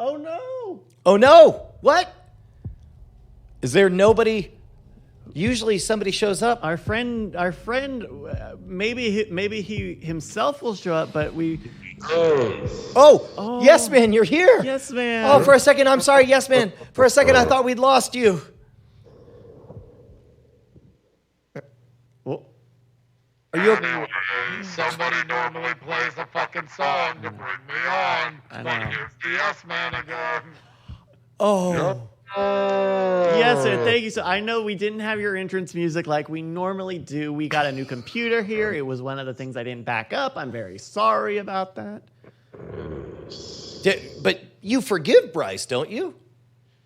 Oh no! Oh no! What? Is there nobody? Usually somebody shows up. Our friend. Maybe he himself will show up, but we. Oh, yes, man, you're here. Yes, man. Oh, for a second, I'm sorry, yes, man. For a second, I thought we'd lost you. Well, Are you? Anyway, somebody normally plays a fucking song to bring me on. I But know. here's the yes man again. Oh. Yes, sir. Thank you. So I know we didn't have your entrance music like we normally do. We got a new computer here. It was one of the things I didn't back up. I'm very sorry about that. But you forgive Bryce, don't you?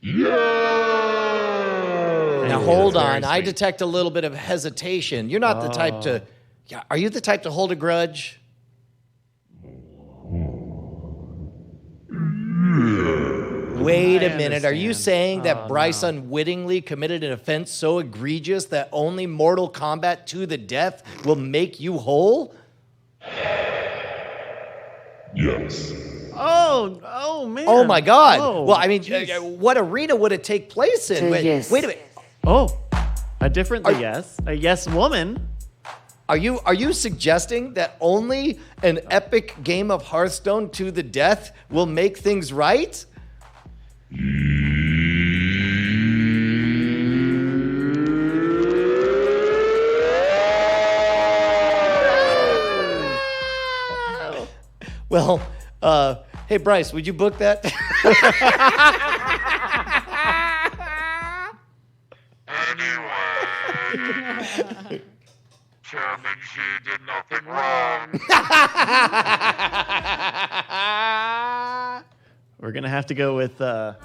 Yeah. Now hold on. I detect a little bit of hesitation. You're not the type to. Yeah, are you the type to hold a grudge? Wait a minute. Are you saying that Bryce unwittingly committed an offense so egregious that only mortal combat to the death will make you whole? Yes. Oh man. Oh my God. Oh, well, I mean, what arena would it take place in? Wait a minute. Oh, a different yes. A yes woman. Are you suggesting that only an epic game of Hearthstone to the death will make things right? Well, hey Bryce, would you book that? Anyway, Chairman Xi did nothing wrong. We're gonna have to go with a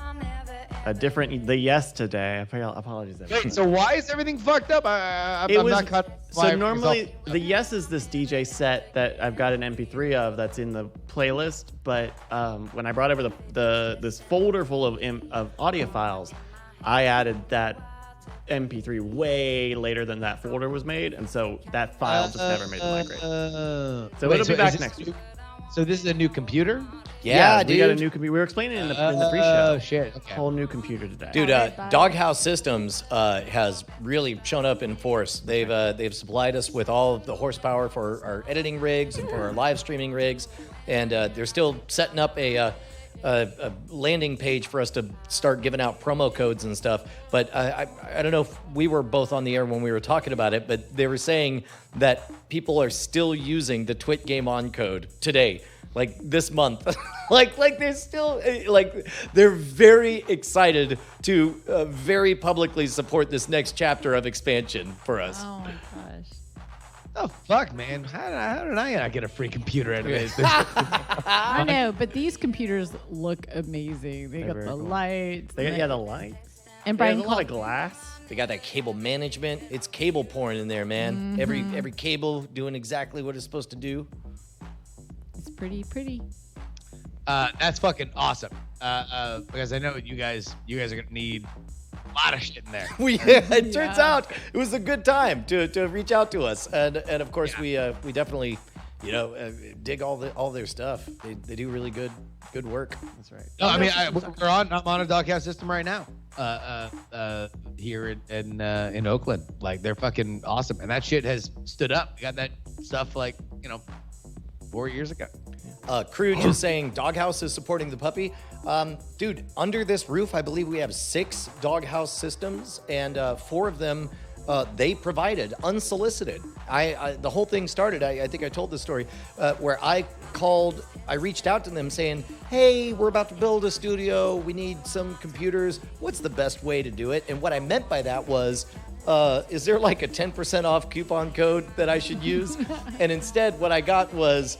different the yes today. Apologies. Wait, so why is everything fucked up? I'm not cut. So normally the yes is this DJ set that I've got an MP3 of that's in the playlist, but when I brought over this folder full of audio files, I added that MP3 way later than that folder was made, and so that file just never made the migrate. So it'll be back next week. So this is a new computer? Yeah, dude. We got a new computer. We were explaining in the pre-show. Oh shit! Okay. Whole new computer today. Dude, Doghouse Systems has really shown up in force. They've supplied us with all of the horsepower for our editing rigs and for our live streaming rigs, and they're still setting up a landing page for us to start giving out promo codes and stuff. But I don't know if we were both on the air when we were talking about it, but they were saying that people are still using the Twit Game On code today. Like this month, like they're still they're very excited to very publicly support this next chapter of expansion for us. Oh my gosh. Oh fuck, man! How did I not get a free computer out of this? I know, but these computers look amazing. They got very the cool. lights. They got the lights. And There's Brian a lot of called, glass. They got that cable management. It's cable porn in there, man. Every cable doing exactly what it's supposed to do. it's pretty. That's fucking awesome. Because I know you guys are gonna need a lot of shit in there. It turns out it was a good time to reach out to us, and of course we definitely dig all their stuff. They do really good work. That's right. No, I mean I'm on a Doghouse system right now. Here in Oakland, like they're fucking awesome, and that shit has stood up. We got that stuff 4 years ago. Crew just saying Doghouse is supporting the puppy. Dude, under this roof, I believe we have 6 Doghouse systems, and 4 of them they provided unsolicited. The whole thing started, I think I told this story, where I reached out to them saying, hey, we're about to build a studio. We need some computers. What's the best way to do it? And what I meant by that was, is there like a 10% off coupon code that I should use? And instead, what I got was,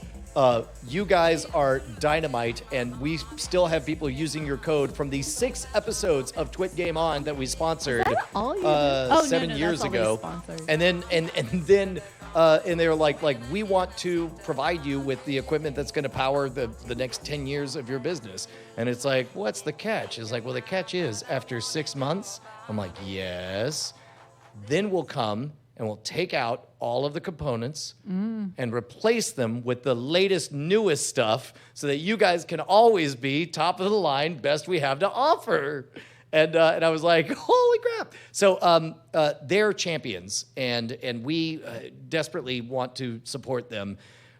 you guys are dynamite, and we still have people using your code from these 6 episodes of Twit Game On that we sponsored all you 7 no, years that's all we ago. sponsored. And then they were like we want to provide you with the equipment that's going to power the next 10 years of your business. And it's like, what's the catch? It's like, well, the catch is after 6 months. I'm like, yes. Then we'll come and we'll take out all of the components and replace them with the latest, newest stuff so that you guys can always be top of the line, best we have to offer. And I was like, holy crap. So they're champions, and we desperately want to support them.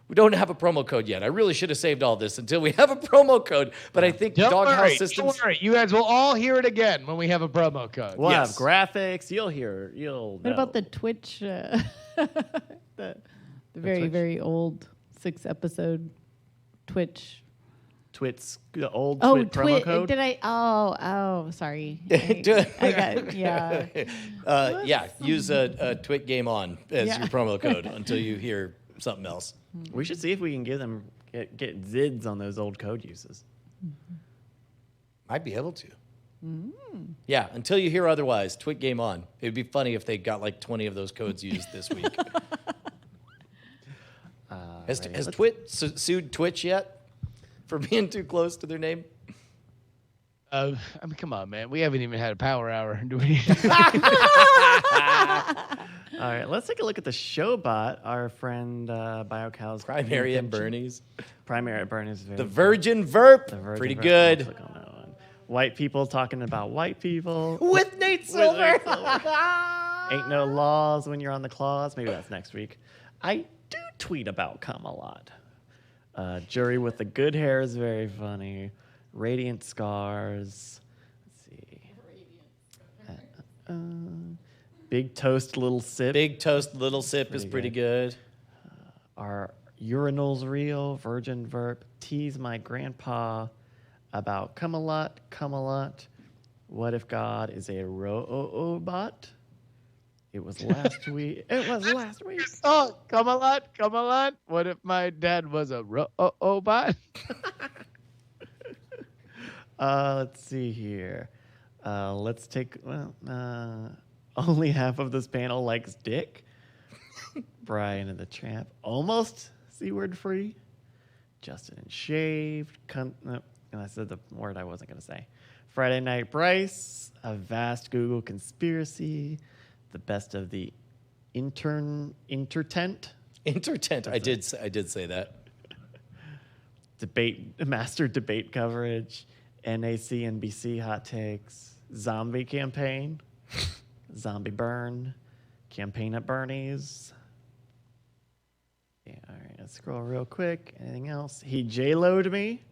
We don't have a promo code yet. I really should have saved all this until we have a promo code. But I think Doghouse Systems. Don't worry. You guys will all hear it again when we have a promo code. We'll Yes. have graphics. You'll What know. about the Twitch? The very Twitch? very old 6-episode Twitch. The old Oh, Twit promo code? Did I? Oh, sorry. Do- I got yeah. Yeah, use a Twit Game On as Yeah. your promo code until you hear something else. We should see if we can give them get zids on those old code uses. Might be able to. Yeah, until you hear otherwise, Twit Game On. It would be funny if they got like 20 of those codes used this week. Has Twit sued Twitch yet for being too close to their name? I mean, come on, man. We haven't even had a power hour, do we? All right, let's take a look at the Showbot. Our friend BioCow's Primary at Bernie's. Primary at Bernie's. Is very The Virgin Verp. The Virgin Pretty Verse, good. I'll click on that one. White people talking about white people. With Nate Silver. Ain't no laws when you're on the claws. Maybe that's next week. I do tweet about cum a lot. Jury with the good hair is very funny. Radiant scars. Let's see. Big toast, little sip. Big Toast Little Sip is pretty good. Are urinals real? Virgin Verp. Tease my grandpa about come a lot, come a lot. What if God is a robot? It was last week. It was last week. Oh, come a lot. What if my dad was a robot? Let's see here. Let's take. Only half of this panel likes dick. Brian and the Tramp almost C-word free. Justin and Shaved. No, and I said the word I wasn't gonna say. Friday Night Bryce. A vast Google conspiracy. The best of the intertent. Intertent. I did say that. Master debate coverage. NAC NBC hot takes. Zombie campaign. Zombie burn. Campaign at Bernie's. Yeah, all right. Let's scroll real quick. Anything else? He J-Lo'd me.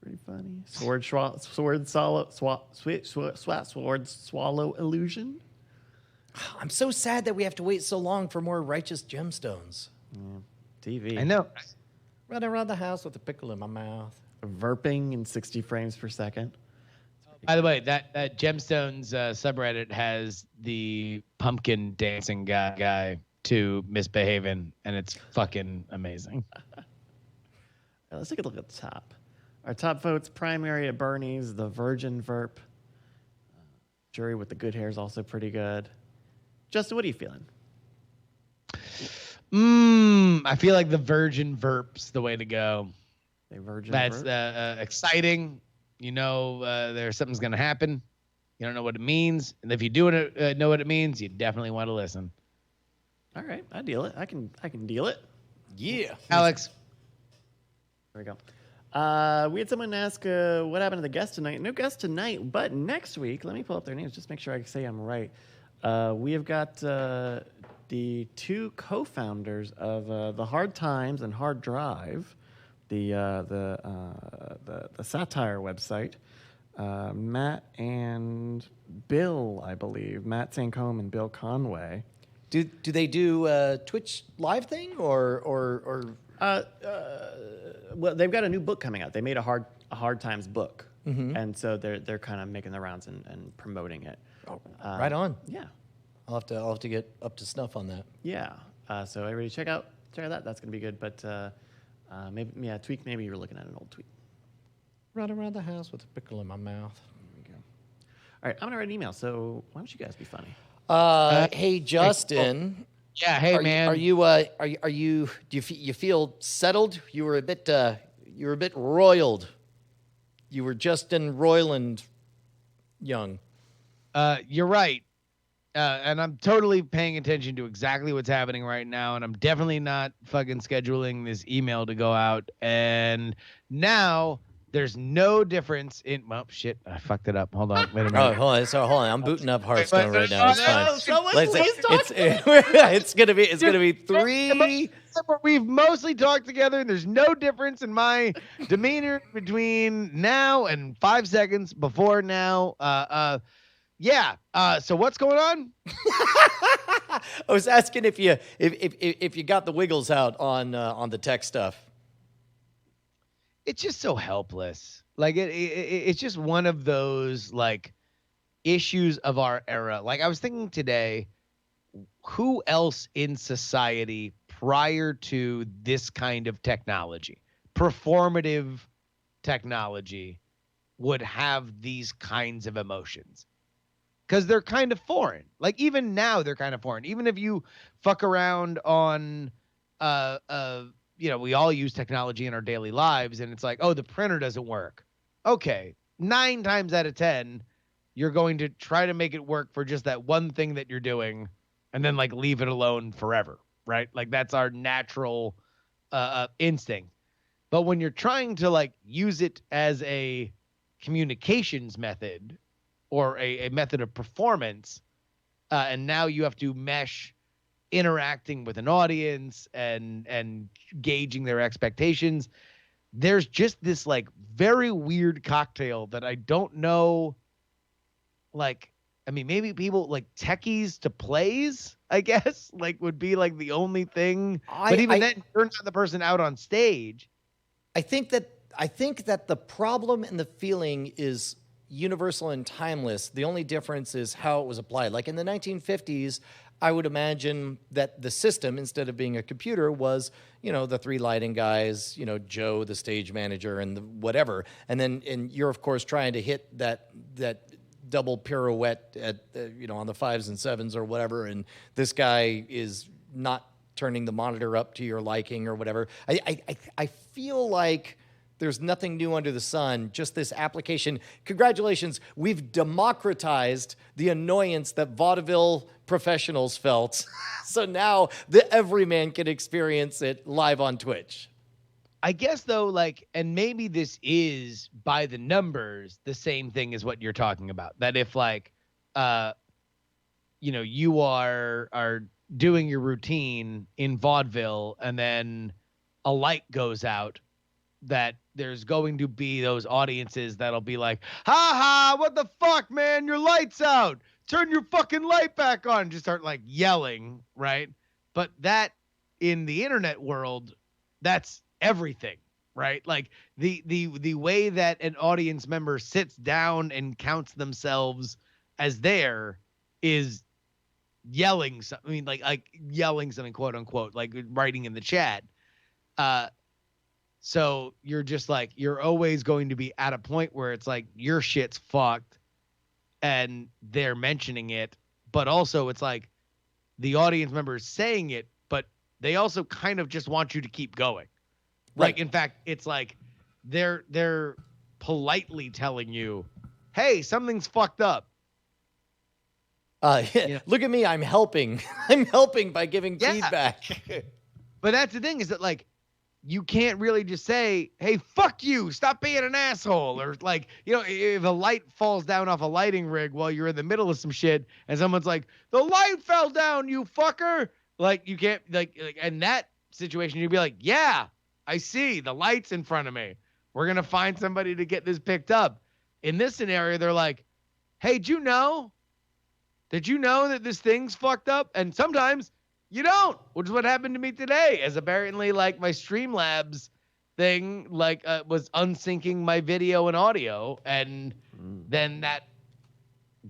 Pretty funny. Sword swallow illusion. I'm so sad that we have to wait so long for more righteous gemstones. TV. I know. Run around the house with a pickle in my mouth. Verping in 60 frames per second. By the way, that Gemstones subreddit has the pumpkin dancing guy to misbehaving, and it's fucking amazing. Let's take a look at the top. Our top votes: Primary at Bernie's, the Virgin Verp. Jury with the good hair is also pretty good. Justin, what are you feeling? I feel like the Virgin Verp's the way to go. The Virgin That's Verp? exciting. You know, there's something's gonna happen. You don't know what it means, and if you do know what it means, you definitely want to listen. All right, I deal it. I can deal it. Yeah. Alex, There we go. We had someone ask what happened to the guest tonight. No guest tonight, but next week, let me pull up their names, just make sure I say I'm right. We have got the two co-founders of the Hard Times and Hard Drive, the satire website. Matt and Bill, I believe. Matt Sancombe and Bill Conway. Do they do a Twitch live thing or? Well, they've got a new book coming out. They made a Hard Times book, and so they're kind of making the rounds and promoting it. Right on. Yeah, I'll have to get up to snuff on that. yeah. So everybody check out that. That's gonna be good. But tweak. Maybe you're looking at an old tweet. Run around the house with a pickle in my mouth. There we go. All right, I'm gonna write an email. So why don't you guys be funny? Hey Justin. yeah, hey man, Are you? Do you feel settled? You were a bit roiled. You were Justin Roiland young. You're right. and I'm totally paying attention to exactly what's happening right now, and I'm definitely not fucking scheduling this email to go out. And now there's no difference in. Well, shit, I fucked it up. Hold on, wait a Oh, minute. hold on. So hold on. I'm booting up Hearthstone right now. It's No, fine. someone Let's- please talk. it's gonna be 3. We've mostly talked together, and there's no difference in my demeanor between now and 5 seconds before now. Yeah. So what's going on? I was asking if you got the wiggles out on the tech stuff. It's just so helpless. Like it's just one of those like issues of our era. Like I was thinking today, who else in society prior to this kind of technology, performative technology, would have these kinds of emotions? Because they're kind of foreign. Like even now, they're kind of foreign. Even if you fuck around on, we all use technology in our daily lives, and it's like, oh, the printer doesn't work. Okay, 9 times out of 10, you're going to try to make it work for just that one thing that you're doing, and then like leave it alone forever, right? Like that's our natural instinct. But when you're trying to like use it as a communications method or a method of performance, and now you have to mesh interacting with an audience and gauging their expectations, there's just this like very weird cocktail that I don't know. Like, I mean, maybe people like techies to plays, I guess, like would be like the only thing. But even then, turns the person out on stage. I think that the problem and the feeling is universal and timeless. The only difference is how it was applied. Like in the 1950s, I would imagine that the system, instead of being a computer, was, the 3 lighting guys, Joe, the stage manager, and the whatever. And you're, of course, trying to hit that double pirouette at, on the 5s and 7s or whatever. And this guy is not turning the monitor up to your liking or whatever. I feel like there's nothing new under the sun, just this application. Congratulations, we've democratized the annoyance that vaudeville professionals felt. So now the everyman can experience it live on Twitch. I guess though, like, and maybe this is by the numbers the same thing as what you're talking about. That if like, you are doing your routine in vaudeville and then a light goes out, that there's going to be those audiences that'll be like, ha ha, what the fuck, man, your light's out, turn your fucking light back on, just start like yelling, right? But that in the internet world, that's everything, right? Like the way that an audience member sits down and counts themselves as there is yelling something, like yelling something, quote unquote, like writing in the chat. So you're just like, you're always going to be at a point where it's like your shit's fucked and they're mentioning it, but also it's like the audience member is saying it, but they also kind of just want you to keep going. Right. Like, in fact, it's like they're politely telling you, hey, something's fucked up. Look at me, I'm helping. I'm helping by giving feedback. But that's the thing, is that like, you can't really just say, hey, fuck you, stop being an asshole. Or like, if a light falls down off a lighting rig while you're in the middle of some shit and someone's like, the light fell down, you fucker. Like, you can't, like in that situation, you'd be like, yeah, I see, the light's in front of me. We're going to find somebody to get this picked up. In this scenario, they're like, hey, did you know that this thing's fucked up? And sometimes you don't, which is what happened to me today, as apparently like my Streamlabs thing was unsyncing my video and audio, and then that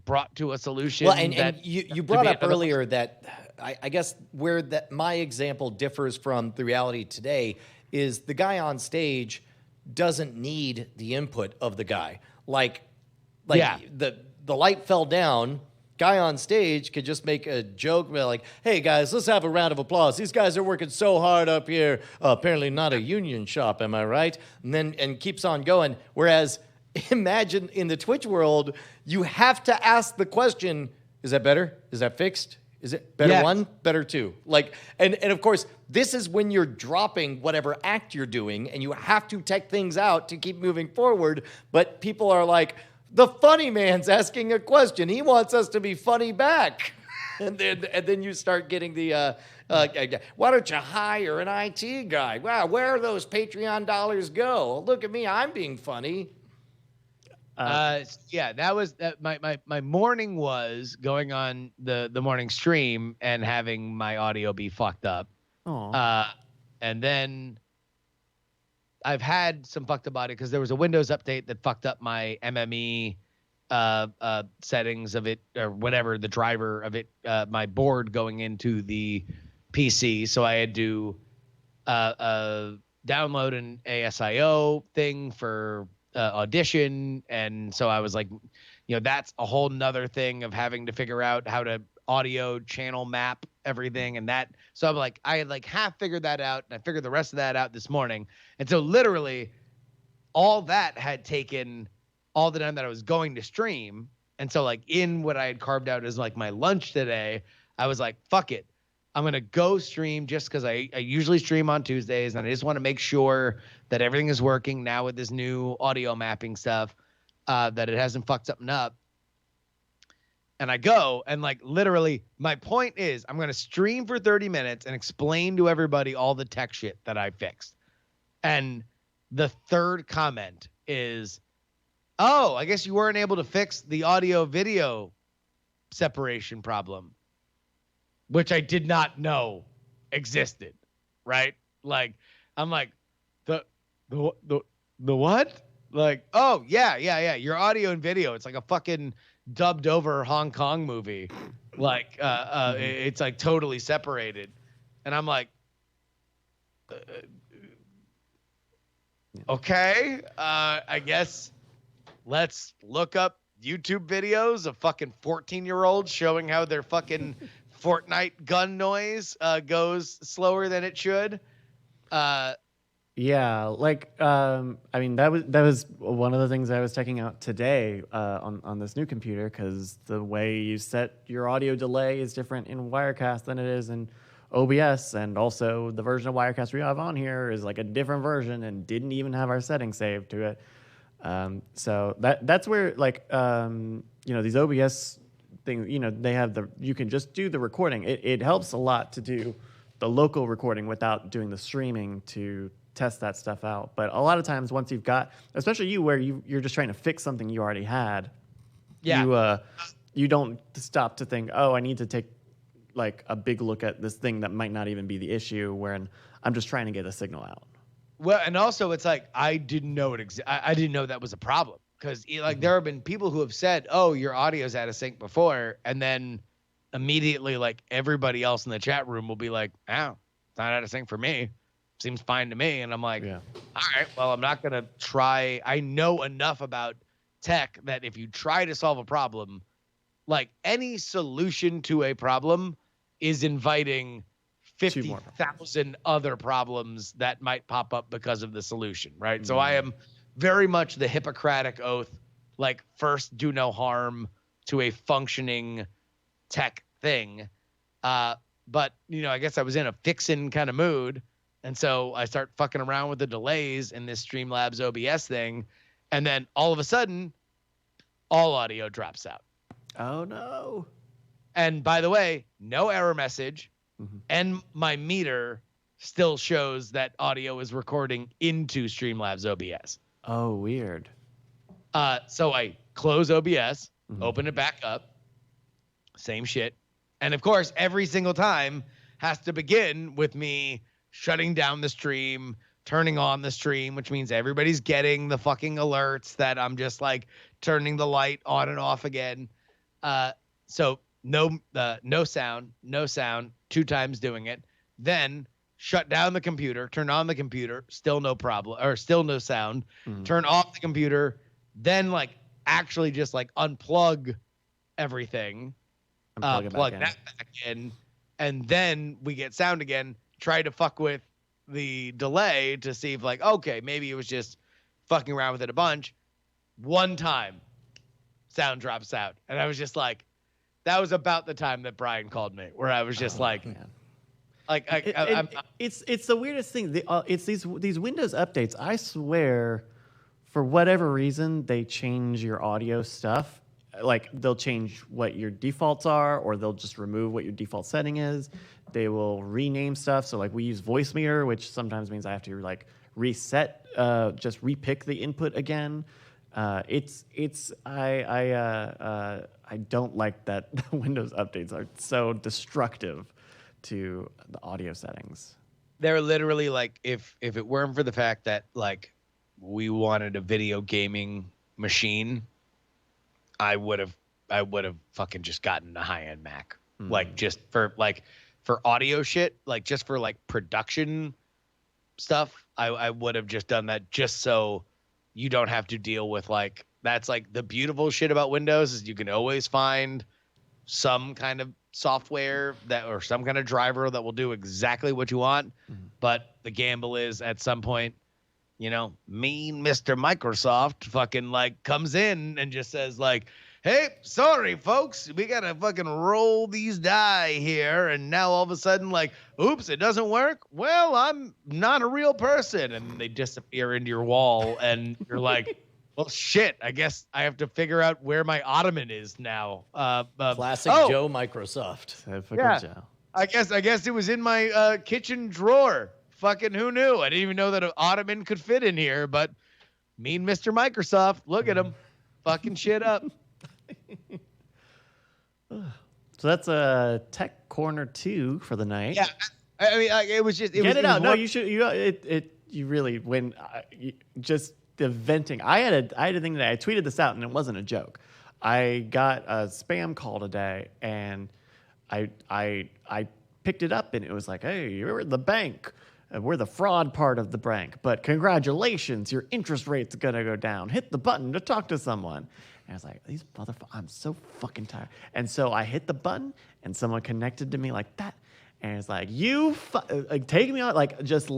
brought to a solution. Well, and you brought up earlier that I guess where that my example differs from the reality today is the guy on stage doesn't need the input of the guy. Like the light fell down. Guy on stage could just make a joke, be like, hey guys, let's have a round of applause. These guys are working so hard up here. Apparently not a union shop, am I right? And keeps on going. Whereas imagine in the Twitch world, you have to ask the question, Is that better? Is that fixed? Is it better Yes. 1, better 2? Like, and of course, this is when you're dropping whatever act you're doing and you have to tech things out to keep moving forward. But people are like, the funny man's asking a question. He wants us to be funny back. And then you start getting the, why don't you hire an IT guy? Wow, where are those Patreon dollars go? Look at me, I'm being funny. Yeah, that was my morning was going on the morning stream and having my audio be fucked up. Aw. And then I've had some fucked up audio because there was a Windows update that fucked up my MME settings of it or whatever, the driver of it, my board going into the PC. So I had to download an ASIO thing for Audition. And so I was like, that's a whole nother thing of having to figure out how to audio channel map everything. And that, so I'm like, I had like half figured that out and I figured the rest of that out this morning. And so literally all that had taken all the time that I was going to stream. And so like in what I had carved out as like my lunch today, I was like, fuck it. I'm going to go stream just because I usually stream on Tuesdays and I just want to make sure that everything is working now with this new audio mapping stuff, that it hasn't fucked something up. And I go and like literally my point is I'm going to stream for 30 minutes and explain to everybody all the tech shit that I fixed. And the third comment is, oh, I guess you weren't able to fix the audio video separation problem, which I did not know existed, right? Like, I'm like, the what? Like, oh, yeah. Your audio and video, it's like a fucking dubbed over Hong Kong movie. Like, it's like totally separated. And I'm like, okay, I guess let's look up YouTube videos of fucking 14-year-olds showing how their fucking Fortnite gun noise goes slower than it should. Yeah, like I mean that was one of the things I was checking out today on this new computer, because the way you set your audio delay is different in Wirecast than it is in OBS, and also the version of Wirecast we have on here is like a different version and didn't even have our settings saved to it. So that's where like these OBS things, they have you can just do the recording. It helps a lot to do the local recording without doing the streaming to test that stuff out. But a lot of times once you've got, especially you where you're just trying to fix something you already had, you don't stop to think, oh, I need to take like a big look at this thing that might not even be the issue, when I'm just trying to get a signal out. Well, and also it's like I didn't know I didn't know that was a problem, because like there have been people who have said, "Oh, your audio's out of sync" before, and then immediately like everybody else in the chat room will be like, "Oh, it's not out of sync for me. Seems fine to me." And I'm like, Yeah. "All right, well, I'm not gonna try." I know enough about tech that if you try to solve a problem, like any solution to a problem is inviting 50,000 other problems that might pop up because of the solution, right? So I am very much the Hippocratic oath, like first do no harm to a functioning tech thing. But, I guess I was in a fixin' kind of mood. And so I start fucking around with the delays in this Streamlabs OBS thing. And then all of a sudden, all audio drops out. Oh, no. And by the way, no error message. Mm-hmm. And my meter still shows that audio is recording into Streamlabs OBS. Oh, weird. So I close OBS, open it back up, same shit. And of course, every single time has to begin with me shutting down the stream, turning on the stream, which means everybody's getting the fucking alerts that I'm just like turning the light on and off again. So no sound, 2 times doing it. Then shut down the computer, turn on the computer, still no problem, or still no sound. Turn off the computer, then like actually just like unplug everything, plug that back in, and then we get sound again. Try to fuck with the delay to see if like, okay, maybe it was just fucking around with it a bunch. One time, sound drops out, and I was just like, that was about the time that Brian called me, where I was just like, man. it's the weirdest thing. It's these Windows updates. I swear, for whatever reason, they change your audio stuff. Like they'll change what your defaults are, or they'll just remove what your default setting is. They will rename stuff. So like we use voice meter, which sometimes means I have to like reset, just repick the input again. I don't like that Windows updates are so destructive to the audio settings. they're literally like, if it weren't for the fact that like we wanted a video gaming machine, I would have fucking just gotten a high-end Mac. Like just for audio shit, like just for like production stuff, I would have just done that just so you don't have to deal with like, that's like the beautiful shit about Windows is you can always find some kind of software that or some kind of driver that will do exactly what you want. But the gamble is at some point, mean Mr. Microsoft fucking like comes in and just says like, hey, sorry folks, we gotta fucking roll these die here, and now all of a sudden like, oops, it doesn't work. Well, I'm not a real person, and they disappear into your wall, and you're like, well, shit, I guess I have to figure out where my ottoman is now. Classic Joe Microsoft. Joe. I guess it was in my kitchen drawer. Fucking who knew? I didn't even know that an ottoman could fit in here, but mean Mr. Microsoft, look at him, fucking shit up. So that's a Tech Corner 2 for the night. Yeah, I mean, it was just Get it out. No, you should. You really just the venting. I had a thing today. I tweeted this out, and it wasn't a joke. I got a spam call today, and I picked it up, and it was like, hey, you're the bank. We're the fraud part of the bank, but congratulations, your interest rate's gonna go down. Hit the button to talk to someone. And I was like, these motherfuckers, I'm so fucking tired. And so I hit the button, and someone connected to me like that. And it's like, take me out, like just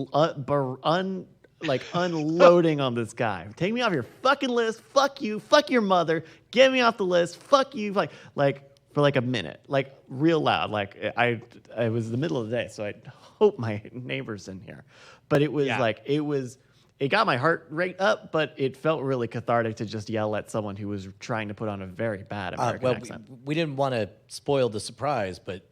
unloading on this guy. Take me off your fucking list. Fuck you. Fuck your mother. Get me off the list. Fuck you. Like for like a minute, like real loud. Like I was the middle of the day, so I hope my neighbor's in here. But it was it got my heart rate up, but it felt really cathartic to just yell at someone who was trying to put on a very bad American accent. We didn't want to spoil the surprise, but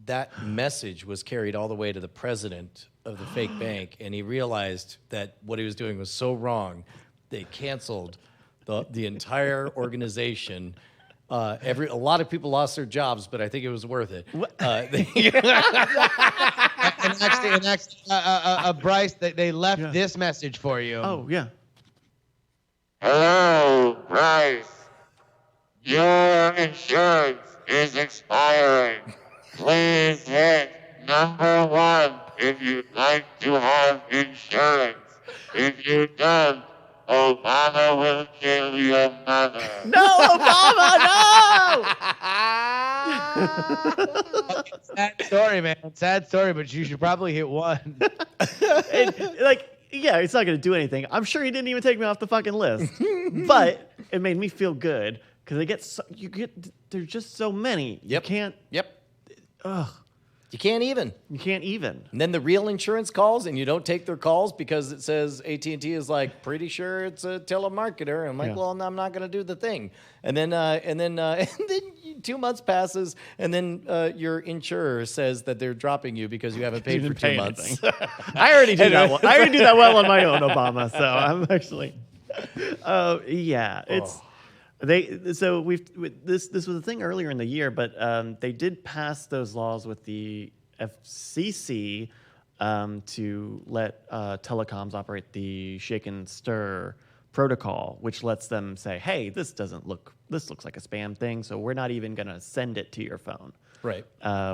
that message was carried all the way to the president of the fake bank, and he realized that what he was doing was so wrong, they canceled the entire organization. A lot of people lost their jobs, but I think it was worth it. And actually, Bryce, they left this message for you. Oh, yeah. Hello, Bryce. Your insurance is expiring. Please hit number 1 if you'd like to have insurance. If you don't, Obama will kill your mother. No, Obama, no! Sad story, man. Sad story, but you should probably hit 1. It's not going to do anything. I'm sure he didn't even take me off the fucking list. But it made me feel good because there's just so many. Yep. You can't. Yep. Ugh. You can't even. You can't even. And then the real insurance calls, and you don't take their calls because it says AT&T is like pretty sure it's a telemarketer. And I'm like, well, I'm not going to do the thing. And then 2 months passes, and then your insurer says that they're dropping you because you haven't paid for 2 months. I already do that. I already do that well on my own, Obama. So I'm actually. It's. This was a thing earlier in the year, but they did pass those laws with the FCC to let telecoms operate the shake and stir protocol, which lets them say, "Hey, this looks like a spam thing, so we're not even going to send it to your phone." Right.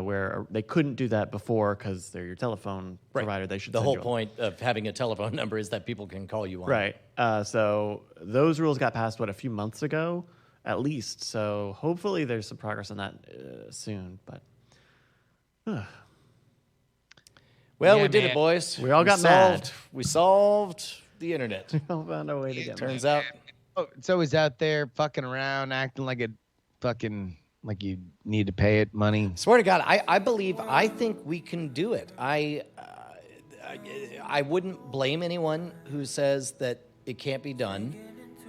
Where they couldn't do that before because they're your telephone provider. They should. The send whole you point of having a telephone number is that people can call you on. Right. So those rules got passed, a few months ago, at least. So hopefully there's some progress on that soon. But well, Yeah, we did man. it, boys. We all got mad. We solved the internet. we all found a way to get. Turns out, Oh, it's always out there fucking around, acting like a fucking Like you need to pay it money. Swear to God, I think we can do it. I wouldn't blame anyone who says that it can't be done,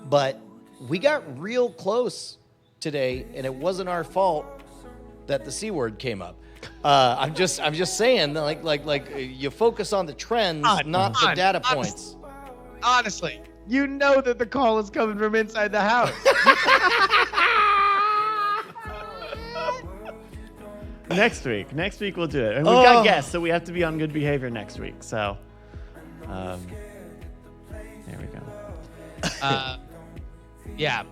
but we got real close today, and it wasn't our fault that the C word came up. I'm just saying, like you focus on the trends, not the data points. Honestly, you know that the call is coming from inside the house. Next week we'll do it. And we've got guests, so we have to be on good behavior next week. So, there we go. Yeah.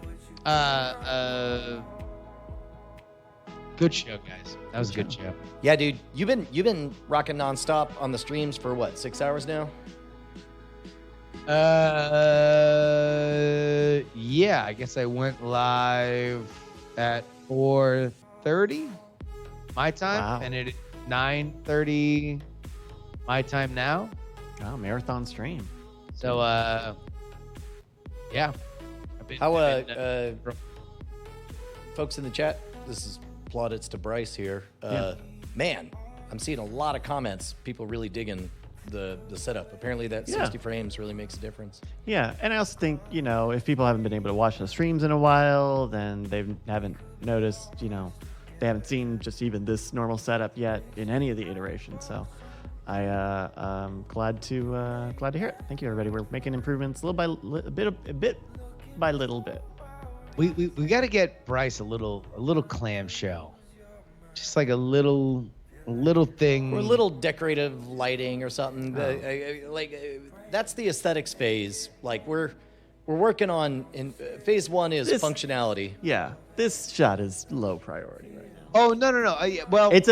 Good show, guys. That was a good show. Yeah, dude, you've been rocking nonstop on the streams for what, 6 hours now? Yeah. I guess I went live at 4:30 my time, Wow. and it 9:30 my time now. Oh, marathon stream. So, yeah. How folks in the chat, this is plaudits to Bryce here. Man, I'm seeing a lot of comments. People really digging the setup. Apparently that 60 frames really makes a difference. Yeah, and I also think, if people haven't been able to watch the streams in a while, then they haven't noticed, they haven't seen just even this normal setup yet in any of the iterations. So I'm glad to hear it. Thank you, everybody. We're making improvements a bit by little bit. We got to get Bryce a little clamshell, just like a little thing, or a little decorative lighting or something. That's the aesthetics phase. Like we're working on. In phase one is functionality. Yeah, this shot is low priority right now. Oh no! Well, it's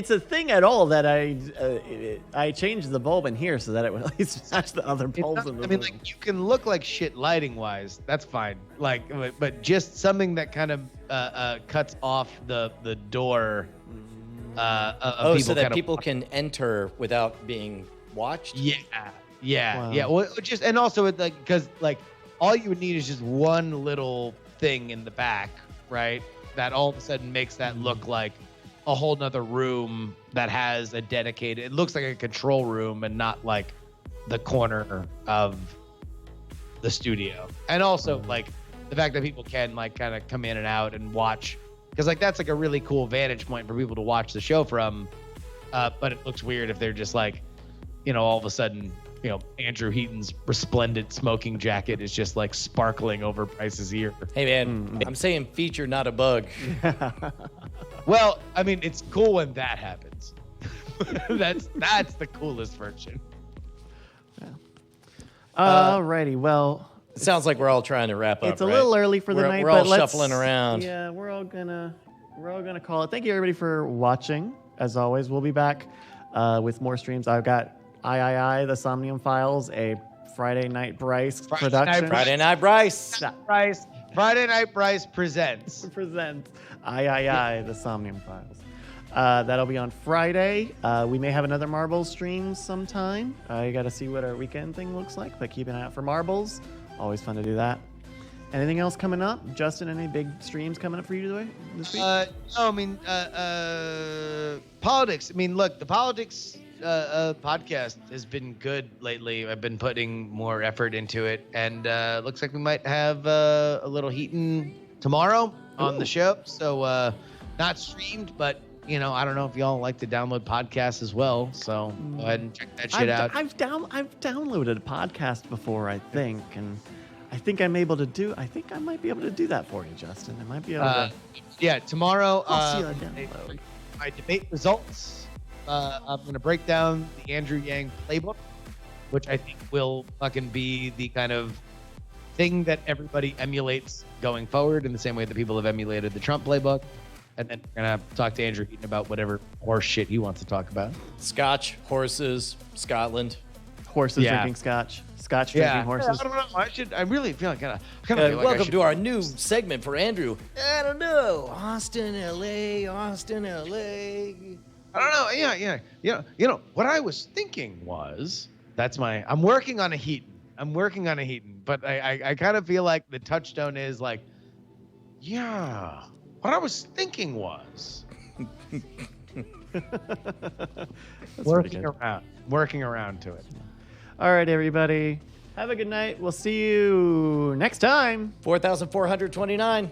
a thing at all that I changed the bulb in here so that it would at least match the other bulbs in the room. like you can look like shit lighting wise. That's fine. Like, but just something that kind of cuts off the door. So that people can enter without being watched. Yeah. Wow. Yeah. Well, just and also it because all you would need is just one little thing in the back, right? That all of a sudden makes that look like a whole nother room that has a dedicated. It looks like a control room and not like the corner of the studio. And also like the fact that people can kind of come in and out and watch, because that's a really cool vantage point for people to watch the show from. But it looks weird if they're just all of a sudden, Andrew Heaton's resplendent smoking jacket is just sparkling over Bryce's ear. Hey man, I'm saying feature, not a bug. Well, I mean, it's cool when that happens. That's the coolest version. Alrighty, well, It sounds like we're all trying to wrap up. it's a little early for the night, We're all but let's shuffling around. Yeah, we're all gonna call it. Thank you everybody for watching. As always, we'll be back with more streams. I've got the Somnium Files, a Friday Night Bryce production. Friday Night Bryce. Friday Night Bryce presents. Presents the Somnium Files. That'll be on Friday. We may have another Marbles stream sometime. You got to see what our weekend thing looks like, but keep an eye out for Marbles. Always fun to do that. Anything else coming up? Justin, any big streams coming up for you this week? No, I mean, politics. I mean, look, the politics podcast has been good lately. I've been putting more effort into it, and looks like we might have a little Heaton tomorrow on the show. So not streamed, but I don't know if y'all like to download podcasts as well. So go ahead and check that shit out. I've downloaded a podcast before, I think, and I think I might be able to do that for you, Justin. I might be able to. Yeah, tomorrow. I'll see you download. My debate results. I'm going to break down the Andrew Yang playbook, which I think will fucking be the kind of thing that everybody emulates going forward in the same way that people have emulated the Trump playbook. And then we're going to talk to Andrew Heaton about whatever horse shit he wants to talk about. Scotch, horses, Scotland. Horses drinking scotch. Scotch drinking horses. I don't know. I really feel like kind of. Welcome to our new segment for Andrew. I don't know. Austin, LA. I don't know. Yeah. What I was thinking was I'm working on a Heaton. But I kind of feel like the touchstone is What I was thinking was That's pretty good. working around to it. All right, everybody. Have a good night. We'll see you next time. 4,429.